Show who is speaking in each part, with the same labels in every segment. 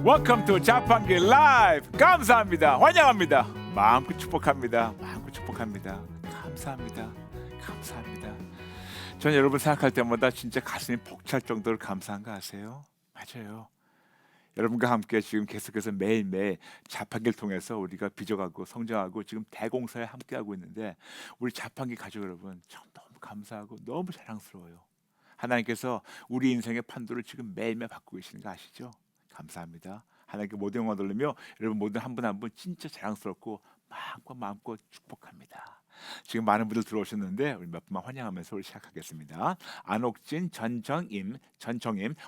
Speaker 1: Welcome to 자판기 라이브. 감사합니다. 환영합니다. 마음껏 축복합니다. 마음껏 축복합니다. 감사합니다. 감사합니다. 전 여러분 생각할 때마다 진짜 가슴이 벅찰 정도로 감사한 거 아세요? 맞아요. 여러분과 함께 지금 계속해서 매일매일 자판기를 통해서 우리가 빚어가고 성장하고 지금 대공사에 함께하고 있는데 우리 자판기 가족 여러분 참 너무 감사하고 너무 자랑스러워요. 하나님께서 우리 인생의 판도를 지금 매일매일 바꾸고 계시는 거 아시죠? 감사합니다. 하나님께 모든 영광 돌리며 여러분 모든 한 분 한 분 진짜 자랑스럽고 마음껏 축복합니다. 지금 많은 분들 들어오셨는데 우리 몇 분만 환영하면서 우리 시작하겠습니다. 안옥진, 전정임,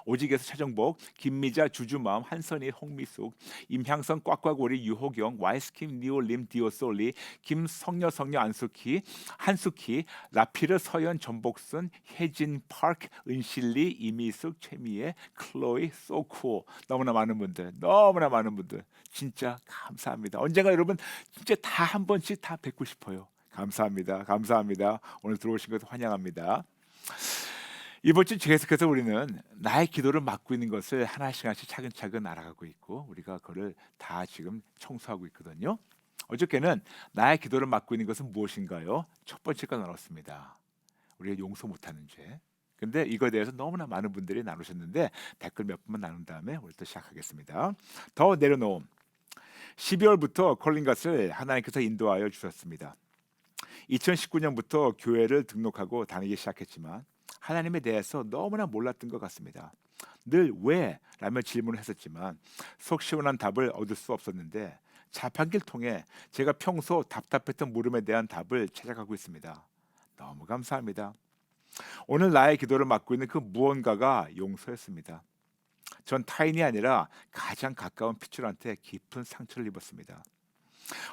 Speaker 1: 오직에서 최정복, 김미자, 주주마음, 한선희, 홍미숙, 임향선, 꽉꽉오리, 유호경, 와이스킴, 니올림, 디오솔리, 김성녀, 안숙희, 한숙희, 라피르, 서연, 전복순, 혜진, 파크, 은실리, 이미숙, 최미애, 클로이, 소쿠. 너무나 많은 분들 진짜 감사합니다. 언젠가 여러분 진짜 다 한 번씩 다 뵙고 싶어요. 감사합니다. 오늘 들어오신 것을 환영합니다. 이번 주 계속해서 우리는 나의 기도를 맡고 있는 것을 하나씩 차근차근 알아가고 있고 우리가 그걸 다 지금 청소하고 있거든요. 어저께는 나의 기도를 맡고 있는 것은 무엇인가요? 첫 번째가 나눴습니다. 우리가 용서 못하는 죄. 근데 이거에 대해서 너무나 많은 분들이 나누셨는데 댓글 몇 분만 나눈 다음에 오늘부터 시작하겠습니다. 더 내려놓음. 12월부터 콜링갓을 하나님께서 인도하여 주셨습니다. 2019년부터 교회를 등록하고 다니기 시작했지만 하나님에 대해서 너무나 몰랐던 것 같습니다. 늘 왜? 라며 질문을 했었지만 속 시원한 답을 얻을 수 없었는데 자판기를 통해 제가 평소 답답했던 물음에 대한 답을 찾아가고 있습니다. 너무 감사합니다. 오늘 나의 기도를 맡고 있는 그 무언가가 용서였습니다. 전 타인이 아니라 가장 가까운 핏줄한테 깊은 상처를 입었습니다.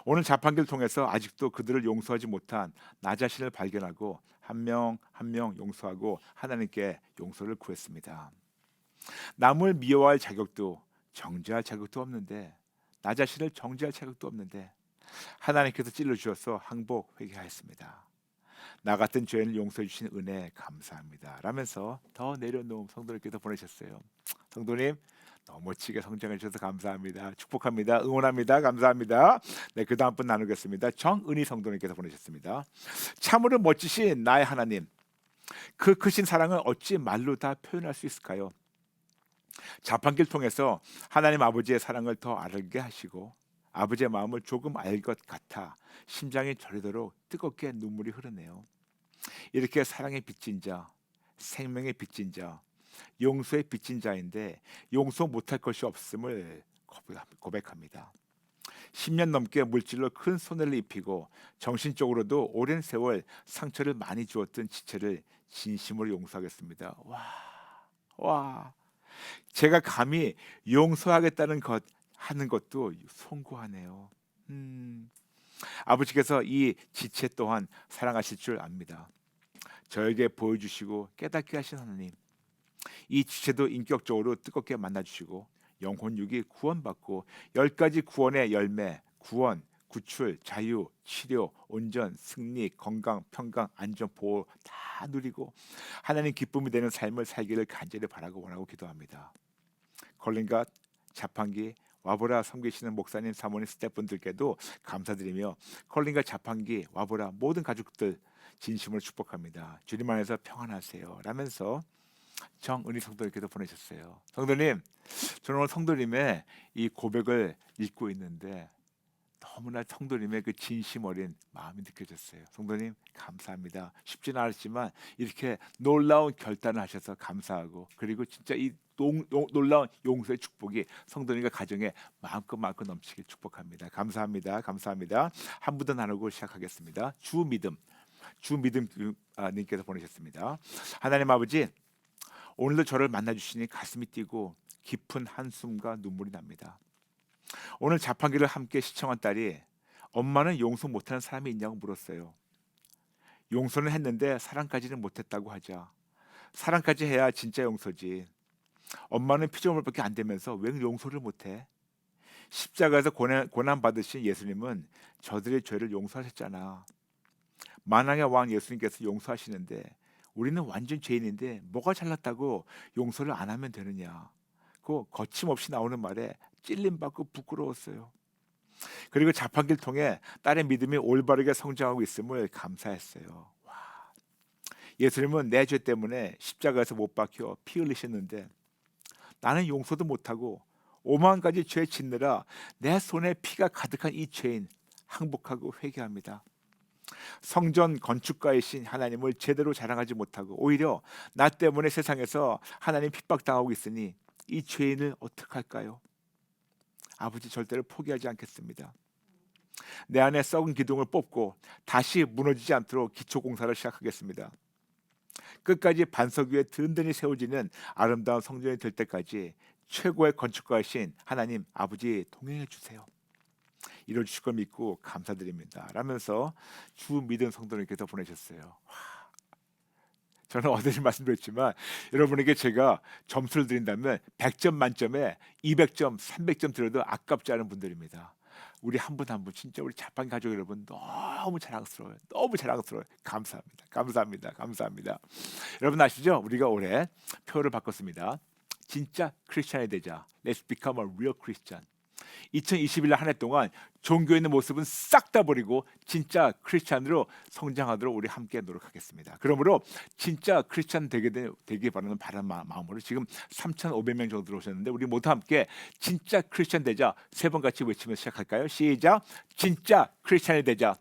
Speaker 1: 오늘 자판기를 통해서 아직도 그들을 용서하지 못한 나 자신을 발견하고 한 명 한 명 용서하고 하나님께 용서를 구했습니다. 남을 미워할 자격도 정죄할 자격도 없는데 나 자신을 정죄할 자격도 없는데 하나님께서 찔러주셔서 항복 회개하였습니다. 나 같은 죄인을 용서해 주신 은혜 감사합니다 라면서 더 내려놓은 성도님께서 보내셨어요. 성도님 너무 멋지게 성장해 주셔서 감사합니다. 축복합니다. 응원합니다. 감사합니다. 네, 그 다음 분 나누겠습니다. 정은희 성도님께서 보내셨습니다. 참으로 멋지신 나의 하나님, 그 크신 사랑을 어찌 말로 다 표현할 수 있을까요? 자판기를 통해서 하나님 아버지의 사랑을 더 알게 하시고 아버지의 마음을 조금 알 것 같아 심장이 저리도록 뜨겁게 눈물이 흐르네요. 이렇게 사랑의 빚진 자, 생명의 빚진 자, 용서의 빚진 자인데 용서 못할 것이 없음을 고백합니다. 10년 넘게 물질로 큰 손해를 입히고 정신적으로도 오랜 세월 상처를 많이 주었던 지체를 진심으로 용서하겠습니다. 와, 제가 감히 용서하겠다는 것 하는 것도 송구하네요. 아버지께서 이 지체 또한 사랑하실 줄 압니다. 저에게 보여주시고 깨닫게 하신 하나님, 이 지체도 인격적으로 뜨겁게 만나주시고 영혼 육이 구원받고 10가지 구원의 열매, 구원, 구출, 자유, 치료, 온전, 승리, 건강, 평강, 안전, 보호 다 누리고 하나님 기쁨이 되는 삶을 살기를 간절히 바라고 원하고 기도합니다. 콜린갓, 자판기, 와보라 섬기시는 목사님, 사모님, 스태프분들께도 감사드리며 콜린갓, 자판기, 와보라 모든 가족들 진심으로 축복합니다. 주님 안에서 평안하세요 라면서 정은희 성도님께도 보내셨어요. 성도님, 저는 오늘 성도님의 이 고백을 읽고 있는데 너무나 성도님의 그 진심 어린 마음이 느껴졌어요. 성도님 감사합니다. 쉽지는 않았지만 이렇게 놀라운 결단을 하셔서 감사하고 그리고 진짜 이 놀라운 용서의 축복이 성도님과 가정에 마음껏 넘치길 축복합니다. 감사합니다. 한 분 더 나누고 시작하겠습니다. 주믿음 님께서 보내셨습니다. 하나님 아버지, 오늘도 저를 만나주시니 가슴이 뛰고 깊은 한숨과 눈물이 납니다. 오늘 자판기를 함께 시청한 딸이 엄마는 용서 못하는 사람이 있냐고 물었어요. 용서는 했는데 사랑까지는 못했다고 하자. 사랑까지 해야 진짜 용서지. 엄마는 피조물밖에 안 되면서 왜 용서를 못해? 십자가에서 고난 받으신 예수님은 저들의 죄를 용서하셨잖아. 만왕의 왕 예수님께서 용서하시는데 우리는 완전 죄인인데 뭐가 잘났다고 용서를 안 하면 되느냐. 그 거침없이 나오는 말에 찔림받고 부끄러웠어요. 그리고 자판기를 통해 딸의 믿음이 올바르게 성장하고 있음을 감사했어요. 예수님은 내 죄 때문에 십자가에서 못 박혀 피 흘리셨는데 나는 용서도 못하고 오만 가지 죄 짓느라 내 손에 피가 가득한 이 죄인 항복하고 회개합니다. 성전 건축가이신 하나님을 제대로 자랑하지 못하고 오히려 나 때문에 세상에서 하나님 핍박당하고 있으니 이 죄인을 어떡할까요? 아버지 절대로 포기하지 않겠습니다. 내 안에 썩은 기둥을 뽑고 다시 무너지지 않도록 기초공사를 시작하겠습니다. 끝까지 반석 위에 든든히 세워지는 아름다운 성전이 될 때까지 최고의 건축가이신 하나님 아버지 동행해 주세요. 이뤄주실 걸 믿고 감사드립니다 라면서 주 믿음 성도님께서 보내셨어요. 저는 어제도 말씀드렸지만 여러분에게 제가 점수를 드린다면 100점 만점에 200점, 300점 드려도 아깝지 않은 분들입니다. 우리 한 분 한 분 진짜 우리 자판 가족 여러분 너무 자랑스러워요. 너무 자랑스러워요. 감사합니다. 감사합니다. 감사합니다. 여러분 아시죠? 우리가 올해 표를 바꿨습니다. 진짜 크리스찬이 되자. Let's become a real Christian. 2021년 한 해 동안 종교에 있는 모습은 싹 다 버리고 진짜 크리스찬으로 성장하도록 우리 함께 노력하겠습니다. 그러므로 진짜 크리스찬 되기 바라는 마음으로 지금 3,500명 정도 들어오셨는데 우리 모두 함께 진짜 크리스찬 되자 세 번 같이 외치면서 시작할까요? 시작! 진짜 크리스찬이 되자.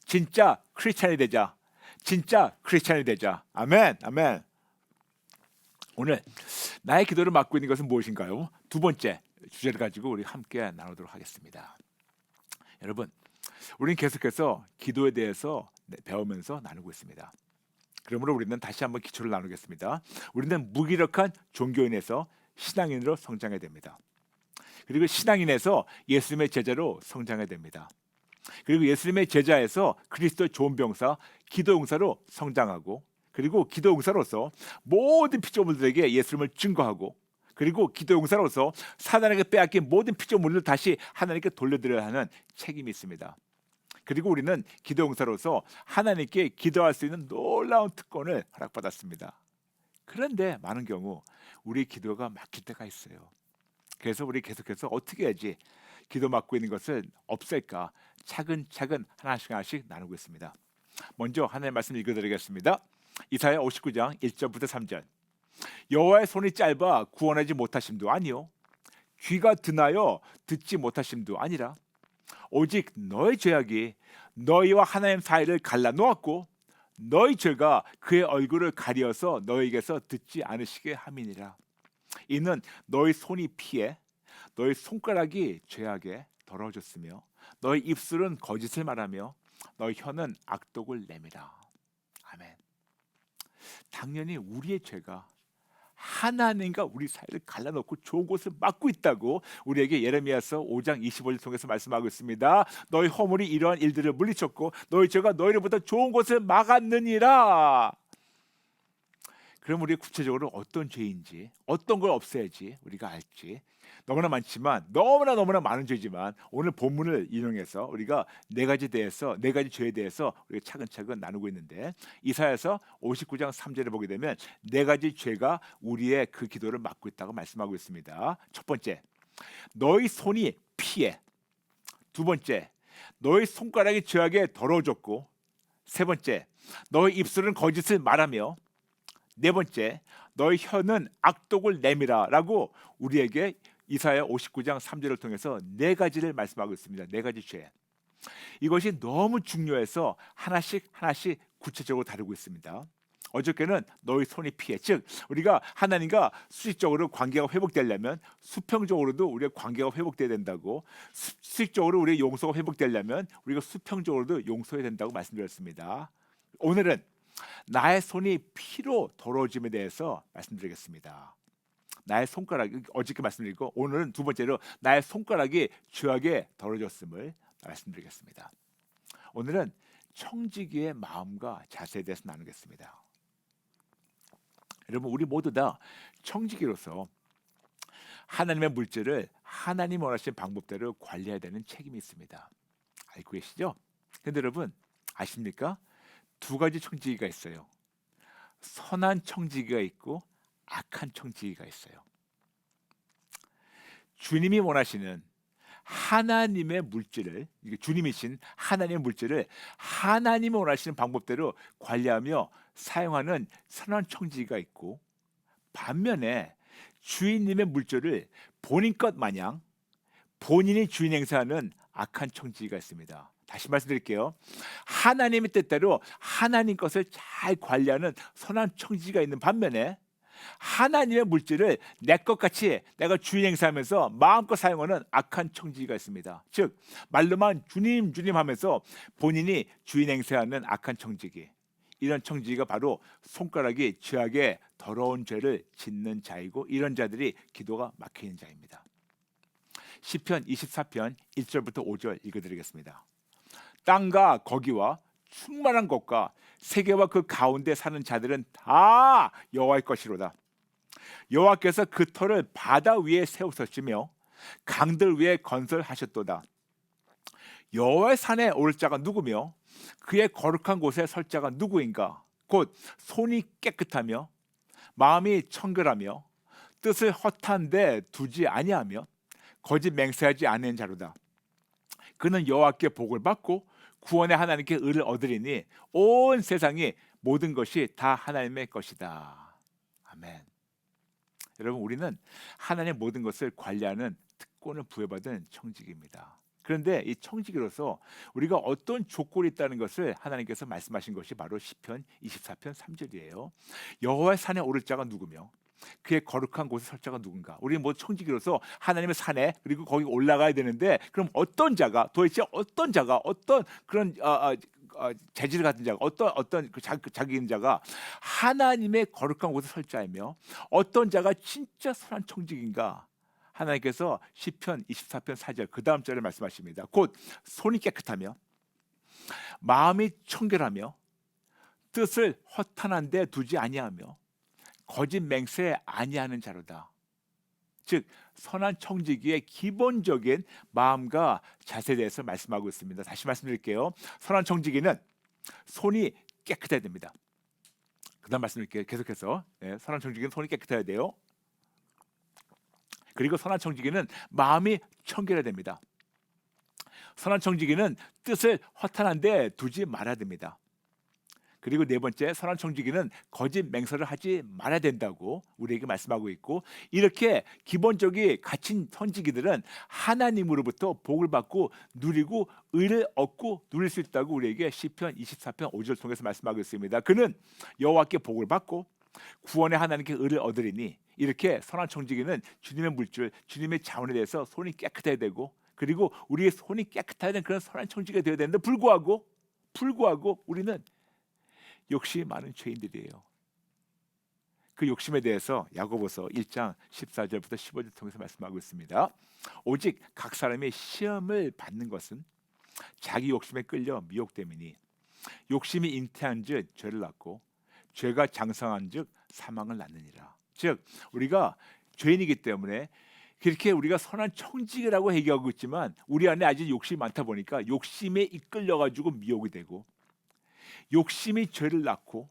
Speaker 1: 진짜 크리스찬이 되자. 진짜 크리스찬이 되자. 아멘. 아멘. 오늘 나의 기도를 맡고 있는 것은 무엇인가요? 두 번째 주제를 가지고 우리 함께 나누도록 하겠습니다. 여러분, 우리는 계속해서 기도에 대해서 배우면서 나누고 있습니다. 그러므로 우리는 다시 한번 기초를 나누겠습니다. 우리는 무기력한 종교인에서 신앙인으로 성장해야 됩니다. 그리고 신앙인에서 예수님의 제자로 성장해야 됩니다. 그리고 예수님의 제자에서 그리스도의 좋은 병사, 기도 용사로 성장하고 그리고 기도 용사로서 모든 피조물들에게 예수님을 증거하고 그리고 기도 용사로서 사단에게 빼앗긴 모든 피조물을 다시 하나님께 돌려드려야 하는 책임이 있습니다. 그리고 우리는 기도 용사로서 하나님께 기도할 수 있는 놀라운 특권을 허락받았습니다. 그런데 많은 경우 우리 기도가 막힐 때가 있어요. 그래서 우리 계속해서 어떻게 해야지 기도 막고 있는 것을 없앨까 차근차근 하나씩 나누고 있습니다. 먼저 하나님의 말씀 읽어드리겠습니다. 이사야 59장 1절부터 3절. 여호와의 손이 짧아 구원하지 못하심도 아니요 귀가 드나여 듣지 못하심도 아니라 오직 너의 죄악이 너희와 하나님 사이를 갈라놓았고 너희 죄가 그의 얼굴을 가리어서 너희에게서 듣지 않으시게 함이니라. 이는 너희 손이 피해 너희 손가락이 죄악에 더러워졌으며 너희 입술은 거짓을 말하며 너희 혀는 악독을 내밀어. 아멘. 당연히 우리의 죄가 하나님과 우리 사이를 갈라놓고 좋은 곳을 막고 있다고 우리에게 예레미야서 5장 25절 통해서 말씀하고 있습니다. 너희 허물이 이러한 일들을 물리쳤고 너희 죄가 너희로부터 좋은 곳을 막았느니라. 그럼 우리 구체적으로 어떤 죄인지 어떤 걸 없애야지 우리가 알지 너무나 많지만 너무나 많은 죄지만 오늘 본문을 인용해서 우리가 네 가지 죄에 대해서 우리가 차근차근 나누고 있는데 이사야서 59장 3절을 보게 되면 네 가지 죄가 우리의 그 기도를 막고 있다고 말씀하고 있습니다. 첫 번째, 너희 손이 피해. 두 번째, 너희 손가락이 죄악에 더러워졌고 세 번째, 너희 입술은 거짓을 말하며 네 번째, 너희 혀는 악독을 내밀어라고 우리에게 이사야 59장 3절을 통해서 네 가지를 말씀하고 있습니다. 네 가지 죄. 이것이 너무 중요해서 하나씩 구체적으로 다루고 있습니다. 어저께는 너희 손이 피해. 즉 우리가 하나님과 수직적으로 관계가 회복되려면 수평적으로도 우리의 관계가 회복돼야 된다고 수직적으로 우리의 용서가 회복되려면 우리가 수평적으로도 용서해야 된다고 말씀드렸습니다. 오늘은 나의 손이 피로 더러워짐에 대해서 말씀드리겠습니다. 나의 손가락이 어저께 말씀드리고 오늘은 두 번째로 나의 손가락이 죄악에 더러워졌음을 말씀드리겠습니다. 오늘은 청지기의 마음과 자세에 대해서 나누겠습니다. 여러분 우리 모두 다 청지기로서 하나님의 물질을 하나님 원하시는 방법대로 관리해야 되는 책임이 있습니다. 알고 계시죠? 근데 여러분 아십니까? 두 가지 청지기가 있어요. 선한 청지기가 있고 악한 청지기가 있어요. 주님이 원하시는 하나님의 물질을, 이게 주님이신 하나님의 물질을 하나님이 원하시는 방법대로 관리하며 사용하는 선한 청지기가 있고, 반면에 주인님의 물질을 본인 것 마냥 본인이 주인 행세하는 악한 청지기가 있습니다. 다시 말씀드릴게요. 하나님의 뜻대로 하나님 것을 잘 관리하는 선한 청지기가 있는 반면에, 하나님의 물질을 내 것 같이 내가 주인 행사하면서 마음껏 사용하는 악한 청지기가 있습니다. 즉 말로만 주님 주님 하면서 본인이 주인 행세하는 악한 청지기, 이런 청지기가 바로 손가락이 죄악의 더러운 죄를 짓는 자이고, 이런 자들이 기도가 막히는 자입니다. 시편 24편 1절부터 5절 읽어드리겠습니다. 땅과 거기와 충만한 것과 세계와 그 가운데 사는 자들은 다 여호와의 것이로다. 여호와께서 그 터를 바다 위에 세우셨으며 강들 위에 건설하셨도다. 여호와의 산에 오를 자가 누구며 그의 거룩한 곳에 설 자가 누구인가? 곧 손이 깨끗하며 마음이 청결하며 뜻을 허탄 데 두지 아니하며 거짓 맹세하지 않는 자로다. 그는 여호와께 복을 받고 구원의 하나님께 의를 얻으리니 온 세상이 모든 것이 다 하나님의 것이다. 아멘. 여러분, 우리는 하나님의 모든 것을 관리하는 특권을 부여받은 청지기입니다. 그런데 이 청지기로서 우리가 어떤 조건이 있다는 것을 하나님께서 말씀하신 것이 바로 시편 24편 3절이에요. 여호와의 산에 오를 자가 누구며 그의 거룩한 곳에 설 자가 누군가? 우리는 뭐 청지기로서 하나님의 산에, 그리고 거기 올라가야 되는데, 그럼 어떤 자가, 도대체 어떤 자가, 어떤 그런 재질 같은 자가, 어떤 자기인 자가 하나님의 거룩한 곳에 설 자이며 어떤 자가 진짜 선한 청지기인가? 하나님께서 시편 24편 4절 그 다음 절을 말씀하십니다. 곧 손이 깨끗하며 마음이 청결하며 뜻을 허탄한 데 두지 아니하며 거짓 맹세 아니하는 자로다. 즉 선한 청지기의 기본적인 마음과 자세에 대해서 말씀하고 있습니다. 다시 말씀드릴게요. 선한 청지기는 손이 깨끗해야 됩니다. 그 다음 말씀드릴게요. 계속해서. 선한 청지기는 손이 깨끗해야 돼요. 그리고 선한 청지기는 마음이 청결해야 됩니다. 선한 청지기는 뜻을 허탄한 데 두지 말아야 됩니다. 그리고 네 번째, 선한 청지기는 거짓 맹세를 하지 말아야 된다고 우리에게 말씀하고 있고, 이렇게 기본적인 갖춘 청지기들은 하나님으로부터 복을 받고 누리고 의를 얻고 누릴 수 있다고 우리에게 시편 24편 5절 통해서 말씀하고 있습니다. 그는 여호와께 복을 받고 구원의 하나님께 의를 얻으리니, 이렇게 선한 청지기는 주님의 물질, 주님의 자원에 대해서 손이 깨끗해야 되고, 그리고 우리의 손이 깨끗해야 되는 그런 선한 청지기가 되어야 되는데 불구하고 우리는 욕심이 많은 죄인들이에요. 그 욕심에 대해서 야고보서 1장 14절부터 15절 통해서 말씀하고 있습니다. 오직 각 사람이 시험을 받는 것은 자기 욕심에 끌려 미혹됨이니, 욕심이 잉태한즉 죄를 낳고 죄가 장성한즉 사망을 낳느니라. 즉 우리가 죄인이기 때문에 그렇게 우리가 선한 청지기라고 얘기하고 있지만 우리 안에 아직 욕심이 많다 보니까 욕심에 이끌려 가지고 미혹이 되고, 욕심이 죄를 낳고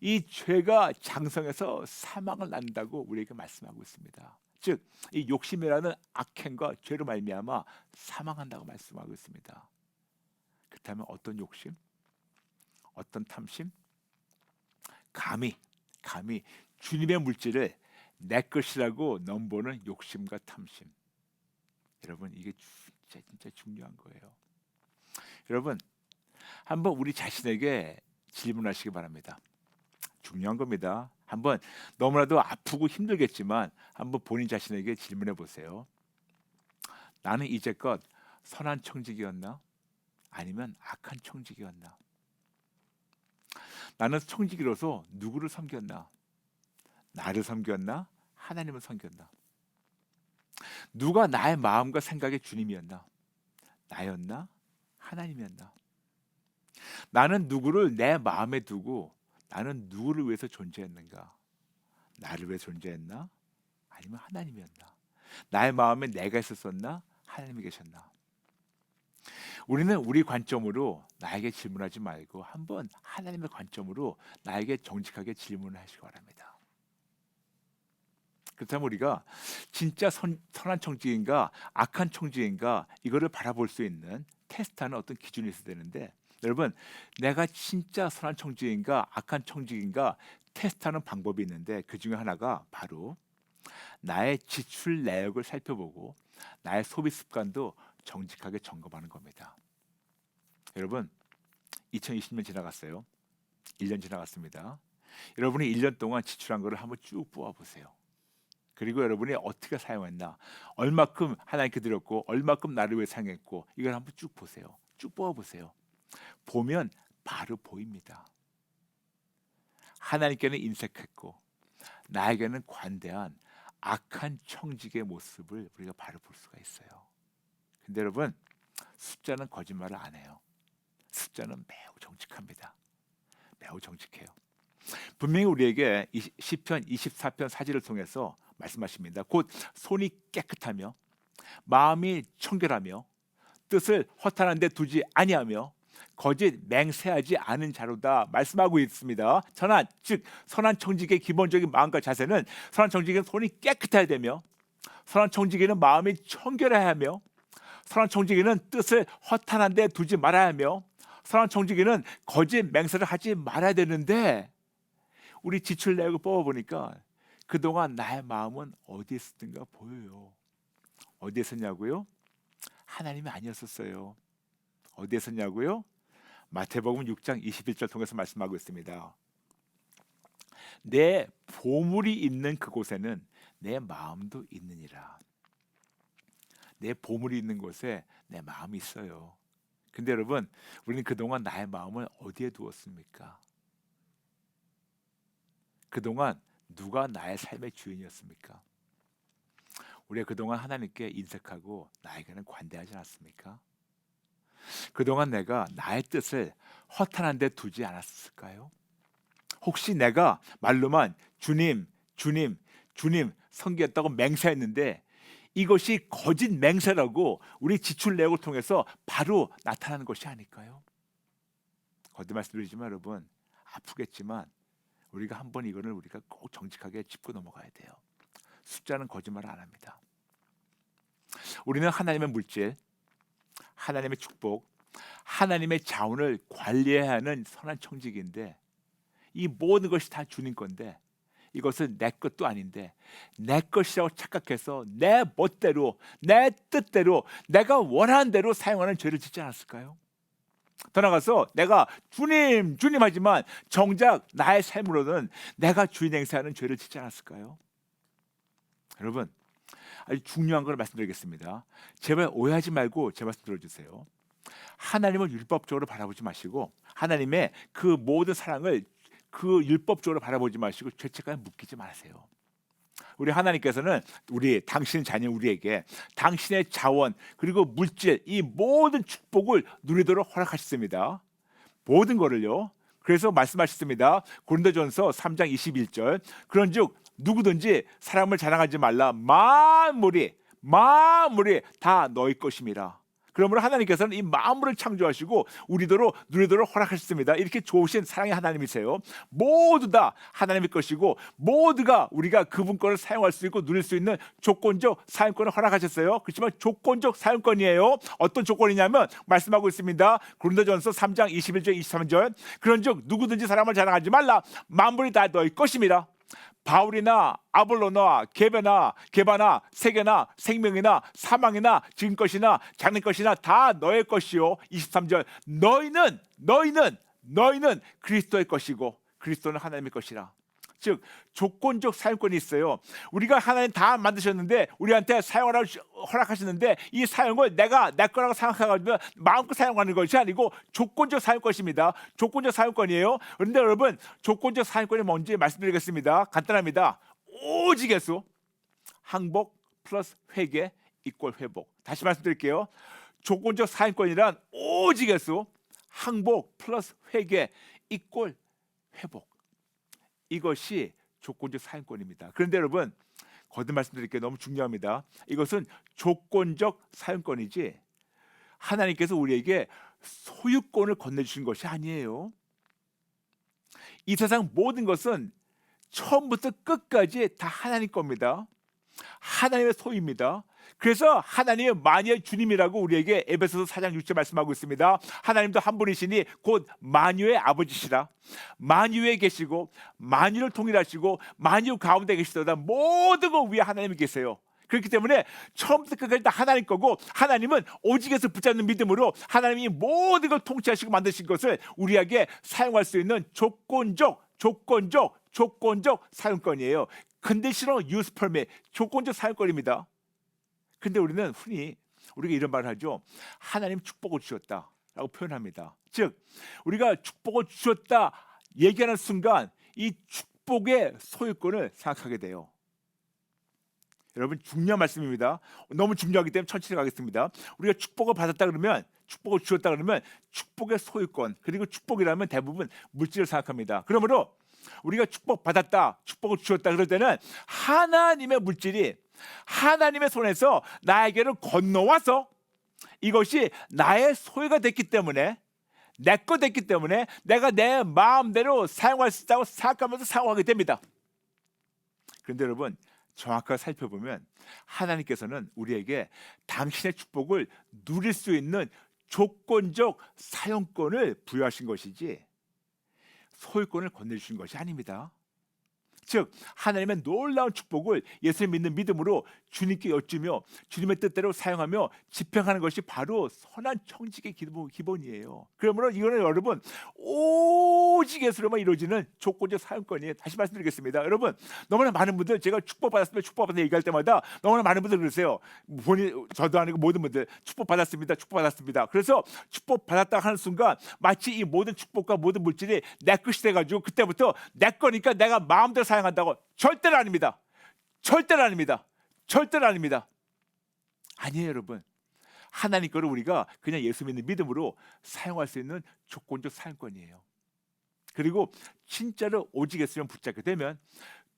Speaker 1: 이 죄가 장성해서 사망을 낳는다고 우리에게 말씀하고 있습니다. 즉 이 욕심이라는 악행과 죄로 말미암아 사망한다고 말씀하고 있습니다. 그렇다면 어떤 욕심? 어떤 탐심? 감히 주님의 물질을 내 것이라고 넘보는 욕심과 탐심. 여러분, 이게 진짜 중요한 거예요. 여러분, 한번 우리 자신에게 질문하시기 바랍니다. 중요한 겁니다. 한번 너무나도 아프고 힘들겠지만 한번 본인 자신에게 질문해 보세요. 나는 이제껏 선한 청지기였나? 아니면 악한 청지기였나? 나는 청지기로서 누구를 섬겼나? 나를 섬겼나? 하나님을 섬겼나? 누가 나의 마음과 생각의 주님이었나? 나였나? 하나님이었나? 나는 누구를 내 마음에 두고 나는 누구를 위해서 존재했는가? 나를 위해 존재했나? 아니면 하나님이었나? 나의 마음에 내가 있었었나? 하나님이 계셨나? 우리는 우리 관점으로 나에게 질문하지 말고 한번 하나님의 관점으로 나에게 정직하게 질문을 하시기 바랍니다. 그렇다면 우리가 진짜 선한 청지기인가 악한 청지기인가 이거를 바라볼 수 있는 테스트하는 어떤 기준이 있어야 되는데, 여러분, 내가 진짜 선한 청지기인가 악한 청지기인가 테스트하는 방법이 있는데, 그 중에 하나가 바로 나의 지출 내역을 살펴보고 나의 소비 습관도 정직하게 점검하는 겁니다. 여러분, 2020년 지나갔어요. 1년 지나갔습니다. 여러분이 1년 동안 지출한 거를 한번 쭉 뽑아보세요. 그리고 여러분이 어떻게 사용했나, 얼마큼 하나님께 드렸고 얼마큼 나를 위해 사용했고, 이걸 한번 쭉 보세요. 쭉 뽑아보세요. 보면 바로 보입니다. 하나님께는 인색했고 나에게는 관대한 악한 청지기의 모습을 우리가 바로 볼 수가 있어요. 근데 여러분, 숫자는 거짓말을 안 해요. 숫자는 매우 정직합니다. 매우 정직해요. 분명히 우리에게 시편 24편 사지를 통해서 말씀하십니다. 곧 손이 깨끗하며 마음이 청결하며 뜻을 허탄한 데 두지 아니하며 거짓 맹세하지 않은 자로다 말씀하고 있습니다. 선한, 즉 선한 청지기의 기본적인 마음과 자세는, 선한 청지기는 손이 깨끗해야 되며, 선한 청지기는 마음이 청결해야 하며, 선한 청지기는 뜻을 허탄한 데 두지 말아야 하며, 선한 청지기는 거짓 맹세를 하지 말아야 되는데, 우리 지출 내역을 뽑아보니까 그동안 나의 마음은 어디에 있었던가 보여요. 어디에 있었냐고요? 하나님이 아니었었어요. 어디에 있었냐고요? 마태복음 6장 21절 통해서 말씀하고 있습니다. 내 보물이 있는 그곳에는 내 마음도 있느니라. 내 보물이 있는 곳에 내 마음이 있어요. 근데 여러분, 우리는 그동안 나의 마음을 어디에 두었습니까? 그동안 누가 나의 삶의 주인이었습니까? 우리가 그동안 하나님께 인색하고 나에게는 관대하지 않았습니까? 그동안 내가 나의 뜻을 허탄한 데 두지 않았을까요? 혹시 내가 말로만 주님, 주님, 주님 섬겼다고 맹세했는데 이것이 거짓 맹세라고 우리 지출 내역을 통해서 바로 나타나는 것이 아닐까요? 거듭 말씀드리지만 여러분, 아프겠지만 우리가 한번 이거를 우리가 꼭 정직하게 짚고 넘어가야 돼요. 숫자는 거짓말 안 합니다. 우리는 하나님의 물질, 하나님의 축복, 하나님의 자원을 관리해야 하는 선한 청지기인데, 이 모든 것이 다 주님 건데 이것은 내 것도 아닌데 내 것이라고 착각해서 내 멋대로, 내 뜻대로, 내가 원하는 대로 사용하는 죄를 짓지 않았을까요? 더 나아가서 내가 주님, 주님 하지만 정작 나의 삶으로는 내가 주인 행세하는 죄를 짓지 않았을까요? 여러분, 아주 중요한 걸 말씀드리겠습니다. 제발 오해하지 말고 제 말씀 들어주세요. 하나님을 율법적으로 바라보지 마시고, 하나님의 그 모든 사랑을 그 율법적으로 바라보지 마시고 죄책감에 묶이지 마세요. 우리 하나님께서는 당신 자녀 우리에게 당신의 자원 그리고 물질, 이 모든 축복을 누리도록 허락하셨습니다. 모든 거를요. 그래서 말씀하셨습니다. 고린도전서 3장 21절, 그런즉 누구든지 사람을 자랑하지 말라. 만물이 다 너희 것임이라. 그러므로 하나님께서는 이 만물을 창조하시고 우리도록 누리도록 허락하셨습니다. 이렇게 좋으신 사랑의 하나님이세요. 모두 다 하나님의 것이고 모두가 우리가 그분 거를 사용할 수 있고 누릴 수 있는 조건적 사용권을 허락하셨어요. 그렇지만 조건적 사용권이에요. 어떤 조건이냐면 말씀하고 있습니다. 고린도전서 3장 21절 23절, 그런즉 누구든지 사람을 자랑하지 말라. 만물이 다 너희 것임이라. 바울이나 아볼로나 게바나 세계나 생명이나 사망이나 지금 것이나 장래 것이나 다 너의 것이요. 23절, 너희는 그리스도의 것이고 그리스도는 하나님의 것이라. 즉 조건적 사용권이 있어요. 우리가 하나님 다 만드셨는데 우리한테 사용하라고 허락하시는데 이 사용을 내가 내 거라고 생각해가지고 마음껏 사용하는 것이 아니고 조건적 사용권입니다. 조건적 사용권이에요. 그런데 여러분, 조건적 사용권이 뭔지 말씀드리겠습니다. 간단합니다. 오직에서 항복 플러스 회개 이꼴 회복. 다시 말씀드릴게요. 조건적 사용권이란 오직에서 항복 플러스 회개 이꼴 회복. 이것이 조건적 사용권입니다. 그런데 여러분, 거듭 말씀드릴게요. 너무 중요합니다. 이것은 조건적 사용권이지 하나님께서 우리에게 소유권을 건네주신 것이 아니에요. 이 세상 모든 것은 처음부터 끝까지 다 하나님 겁니다. 하나님의 소유입니다. 그래서 하나님의 만유의 주님이라고 우리에게 에베소서 4장 6절 말씀하고 있습니다. 하나님도 한 분이시니 곧 만유의 아버지시라. 만유에 계시고 만유를 통일하시고 만유 가운데 계시도다. 모든 것 위에 하나님이 계세요. 그렇기 때문에 처음부터 끝까지 다 하나님 거고, 하나님은 오직에서 붙잡는 믿음으로 하나님이 모든 걸 통치하시고 만드신 것을 우리에게 사용할 수 있는 조건적 사용권이에요. 컨디셔널 유스 퍼밋, 조건적 사용권입니다. 근데 우리는 흔히 우리가 이런 말을 하죠. 하나님 축복을 주셨다라고 표현합니다. 즉 우리가 축복을 주셨다 얘기하는 순간 이 축복의 소유권을 생각하게 돼요. 여러분 중요한 말씀입니다. 너무 중요하기 때문에 천천히 가겠습니다. 우리가 축복을 받았다 그러면, 축복을 주었다 그러면 축복의 소유권, 그리고 축복이라면 대부분 물질을 생각합니다. 그러므로 우리가 축복받았다, 축복을 주었다 그럴 때는 하나님의 물질이 하나님의 손에서 나에게로 건너와서 이것이 나의 소유가 됐기 때문에, 내 거 됐기 때문에 내가 내 마음대로 사용할 수 있다고 생각하면서 사용하게 됩니다. 그런데 여러분 정확하게 살펴보면 하나님께서는 우리에게 당신의 축복을 누릴 수 있는 조건적 사용권을 부여하신 것이지 소유권을 건네주신 것이 아닙니다. 즉 하나님의 놀라운 축복을 예수를 믿는 믿음으로 주님께 여쭈며 주님의 뜻대로 사용하며 집행하는 것이 바로 선한 청직의 기본이에요. 그러므로 이거는 여러분 오직 예수로만 이루어지는 조건적 사용권이에요. 다시 말씀드리겠습니다. 여러분 너무나 많은 분들, 제가 축복받았습니다 축복받았습니다 얘기할 때마다 너무나 많은 분들 그러세요. 본인, 저도 아니고 모든 분들 축복받았습니다 축복받았습니다. 그래서 축복받았다 하는 순간 마치 이 모든 축복과 모든 물질이 내 것이 돼가지고 그때부터 내 거니까 내가 마음대로 사용한다고. 절대로 아닙니다. 절대로 아닙니다. 절대로 아닙니다. 아니에요 여러분. 하나님 거를 우리가 그냥 예수 믿는 믿음으로 사용할 수 있는 조건적 사용권이에요. 그리고 진짜로 오직 예수를 붙잡게 되면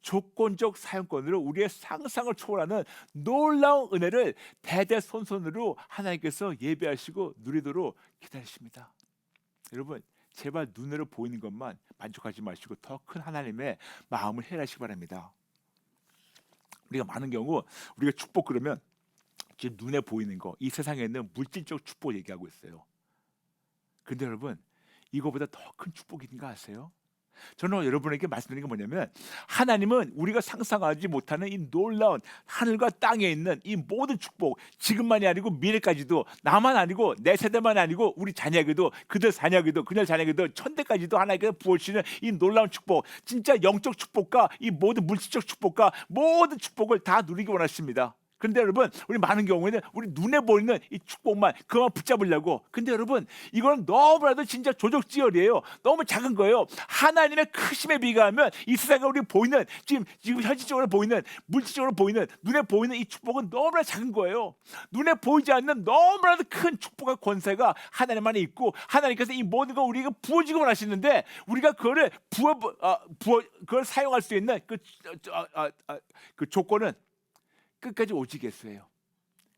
Speaker 1: 조건적 사용권으로 우리의 상상을 초월하는 놀라운 은혜를 대대손손으로 하나님께서 예배하시고 누리도록 기다리십니다. 여러분 제발 눈으로 보이는 것만 만족하지 마시고 더 큰 하나님의 마음을 헤아리시기 바랍니다. 우리가 많은 경우 우리가 축복 그러면 지금 눈에 보이는 거, 이 세상에 있는 물질적 축복 얘기하고 있어요. 근데 여러분 이거보다 더 큰 축복이 있는 거 아세요? 저는 여러분에게 말씀드리는 게 뭐냐면 하나님은 우리가 상상하지 못하는 이 놀라운 하늘과 땅에 있는 이 모든 축복, 지금만이 아니고 미래까지도, 나만 아니고 내 세대만 아니고 우리 자녀에게도, 그들 자녀에게도, 그녀 자녀에게도, 천대까지도 하나님께서 부어주시는 이 놀라운 축복, 진짜 영적 축복과 이 모든 물질적 축복과 모든 축복을 다 누리기 원하십니다. 근데 여러분 우리 많은 경우에는 우리 눈에 보이는 이 축복만 그만 붙잡으려고. 근데 여러분 이거는 너무나도 진짜 조적지열이에요. 너무 작은 거예요. 하나님의 크심에 비교하면 이 세상에 우리 보이는 지금 현실적으로 보이는, 물질적으로 보이는, 눈에 보이는 이 축복은 너무나 작은 거예요. 눈에 보이지 않는 너무나도 큰 축복과 권세가 하나님 안에 있고 하나님께서 이 모든 걸 우리가 부어주고 원하시는데 우리가 그거를 그걸 사용할 수 있는 그 조건은 끝까지 오직 예수예요.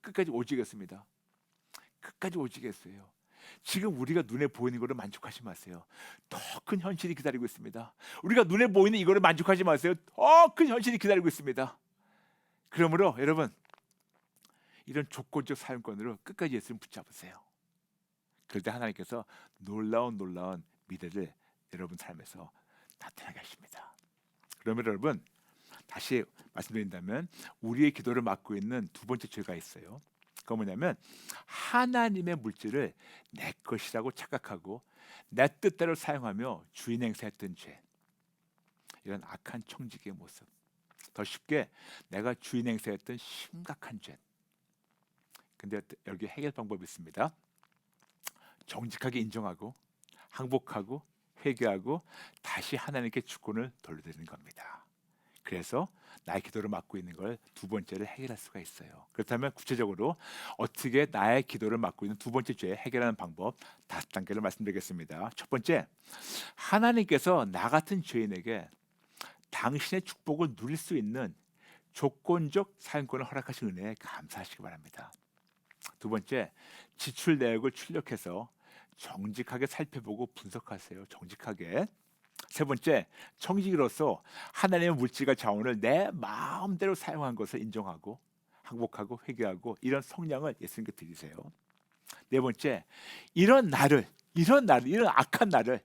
Speaker 1: 끝까지 오직 예수입니다. 끝까지 오직 예수예요. 지금 우리가 눈에 보이는 거를 만족하지 마세요. 더 큰 현실이 기다리고 있습니다. 우리가 눈에 보이는 이거를 만족하지 마세요. 더 큰 현실이 기다리고 있습니다. 그러므로 여러분 이런 조건적 사용권으로 끝까지 예수를 붙잡으세요. 그럴 때 하나님께서 놀라운 미래를 여러분 삶에서 나타나게 하십니다. 그러면 여러분 다시 말씀드린다면 우리의 기도를 막고 있는 두 번째 죄가 있어요. 그건 뭐냐면 하나님의 물질을 내 것이라고 착각하고 내 뜻대로 사용하며 주인 행세했던 죄. 이런 악한 청지기의 모습. 더 쉽게 내가 주인 행세했던 심각한 죄. 근데 여기 해결 방법이 있습니다. 정직하게 인정하고 항복하고 회개하고 다시 하나님께 주권을 돌려드리는 겁니다. 그래서 나의 기도를 막고 있는 걸 두 번째를 해결할 수가 있어요. 그렇다면 구체적으로 어떻게 나의 기도를 막고 있는 두 번째 죄 해결하는 방법 5단계를 말씀드리겠습니다. 첫 번째, 하나님께서 나 같은 죄인에게 당신의 축복을 누릴 수 있는 조건적 사용권을 허락하신 은혜에 감사하시기 바랍니다. 두 번째, 지출 내역을 출력해서 정직하게 살펴보고 분석하세요. 정직하게. 세 번째, 청지기로서 하나님의 물질과 자원을 내 마음대로 사용한 것을 인정하고 항복하고 회개하고 이런 성량을 예수님께 드리세요. 네 번째, 이런 악한 나를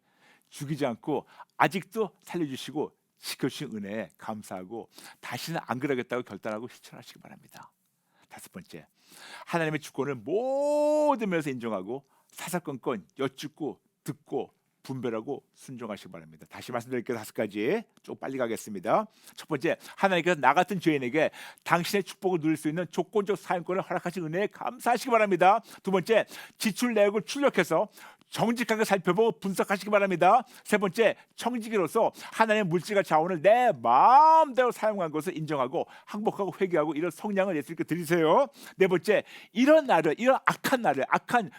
Speaker 1: 죽이지 않고 아직도 살려주시고 지켜주신 은혜에 감사하고 다시는 안 그러겠다고 결단하고 실천하시기 바랍니다. 다섯 번째, 하나님의 주권을 모든 면에서 인정하고 사사건건 여쭙고 듣고 분별하고 순종하시기 바랍니다. 다시 말씀드릴게요. 다섯 가지. 좀 빨리 가겠습니다. 첫 번째, 하나님께서 나 같은 죄인에게 당신의 축복을 누릴 수 있는 조건적 사용권을 허락하신 은혜에 감사하시기 바랍니다. 두 번째, 지출 내역을 출력해서 정직하게 살펴보고 분석하시기 바랍니다. 세 번째, 청지기로서 하나님의 물질과 자원을 내 마음대로 사용한 것을 인정하고 항복하고 회개하고 이런 성량을 예수님께 드리세요. 네 번째, 이런 악한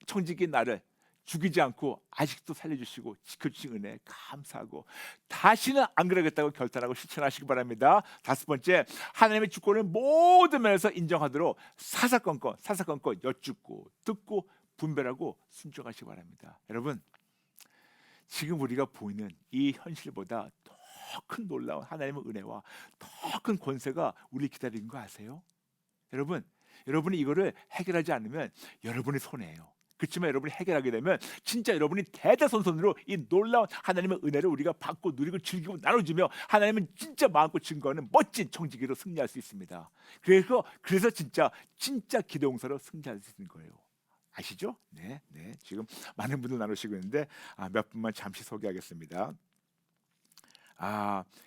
Speaker 1: 청지기 나를 죽이지 않고 아직도 살려주시고 지켜주신 은혜에 감사하고 다시는 안 그러겠다고 결단하고 실천하시기 바랍니다. 다섯 번째, 하나님의 주권을 모든 면에서 인정하도록 사사건건 여쭙고 듣고 분별하고 순종하시기 바랍니다. 여러분, 지금 우리가 보이는 이 현실보다 더 큰 놀라운 하나님의 은혜와 더 큰 권세가 우리 기다리는 거 아세요? 여러분이 이거를 해결하지 않으면 여러분이 손해예요. 그렇지만 여러분이 해결하게 되면 진짜 여러분이 대대손손으로 이 놀라운 하나님의 은혜를 우리가 받고 누리고 즐기고 나눠주며 하나님은 진짜 마음껏 증거하는 멋진 청지기로 승리할 수 있습니다. 그래서 진짜 기도용사로 승리할 수 있는 거예요. 아시죠? 네. 지금 많은 분들 나누시고 있는데 몇 분만 잠시 소개하겠습니다.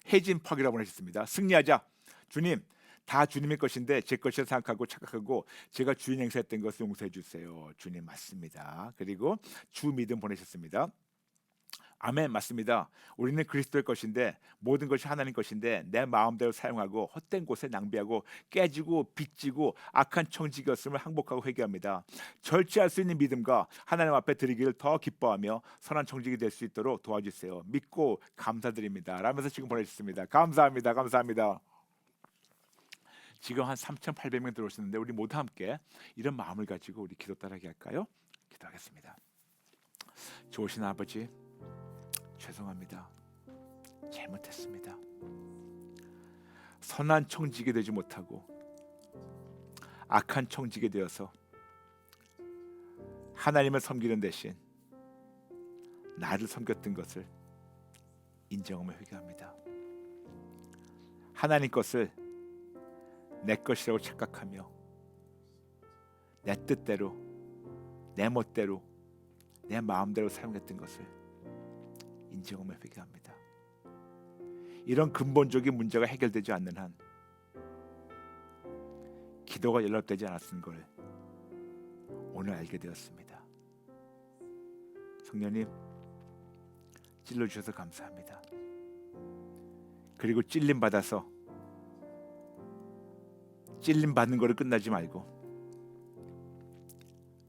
Speaker 1: 혜진퍽이라고 하셨습니다. 승리하자. 주님, 다 주님의 것인데 제 것이라 생각하고 착각하고 제가 주인 행세했던 것을 용서해 주세요. 주님 맞습니다. 그리고 주 믿음 보내셨습니다. 아멘, 맞습니다. 우리는 그리스도의 것인데 모든 것이 하나님 것인데 내 마음대로 사용하고 헛된 곳에 낭비하고 깨지고 빚지고 악한 청지기였음을 항복하고 회개합니다. 절제할 수 있는 믿음과 하나님 앞에 드리기를 더 기뻐하며 선한 청지기 될 수 있도록 도와주세요. 믿고 감사드립니다. 라면서 지금 보내주셨습니다. 감사합니다. 지금 한 3,800명 들어오셨는데 우리 모두 함께 이런 마음을 가지고 우리 기도 따라하게 할까요? 기도하겠습니다. 좋으신 아버지, 죄송합니다. 잘못했습니다. 선한 청지기 되지 못하고 악한 청지기 되어서 하나님을 섬기는 대신 나를 섬겼던 것을 인정하며 회개합니다. 하나님 것을 내 것이라고 착각하며 내 뜻대로 내 멋대로 내 마음대로 사용했던 것을 인정하며 회개합니다. 이런 근본적인 문제가 해결되지 않는 한 기도가 연락되지 않았던 걸 오늘 알게 되었습니다. 성령님, 찔러주셔서 감사합니다. 그리고 찔림 받아서 찔림 받는 거를 끝나지 말고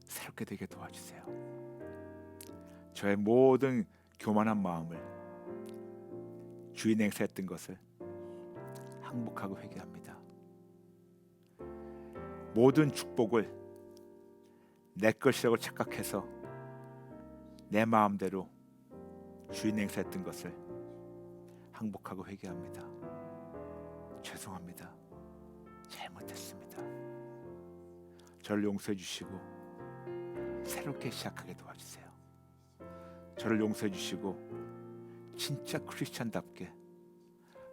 Speaker 1: 새롭게 되게 도와주세요. 저의 모든 교만한 마음을 주인 행세했던 것을 항복하고 회개합니다. 모든 축복을 내 것이라고 착각해서 내 마음대로 주인 행세했던 것을 항복하고 회개합니다. 죄송합니다. 잘못했습니다. 저를 용서해 주시고 새롭게 시작하게 도와주세요. 저를 용서해 주시고 진짜 크리스찬답게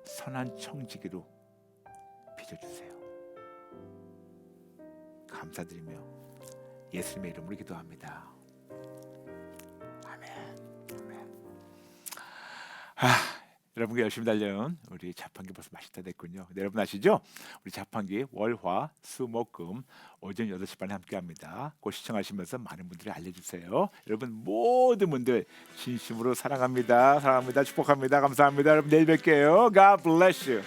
Speaker 1: 선한 청지기로 빚어주세요. 감사드리며 예수님의 이름으로 기도합니다. 아멘. 여러분과 열심히 달려온 우리 자판기 벌써 맛있다 됐군요. 여러분 아시죠? 우리 자판기 월화 수목금 오전 8시 반에 함께합니다. 곧 시청하시면서 많은 분들이 알려주세요. 여러분 모든 분들 진심으로 사랑합니다. 축복합니다. 감사합니다. 여러분 내일 뵐게요. God bless you.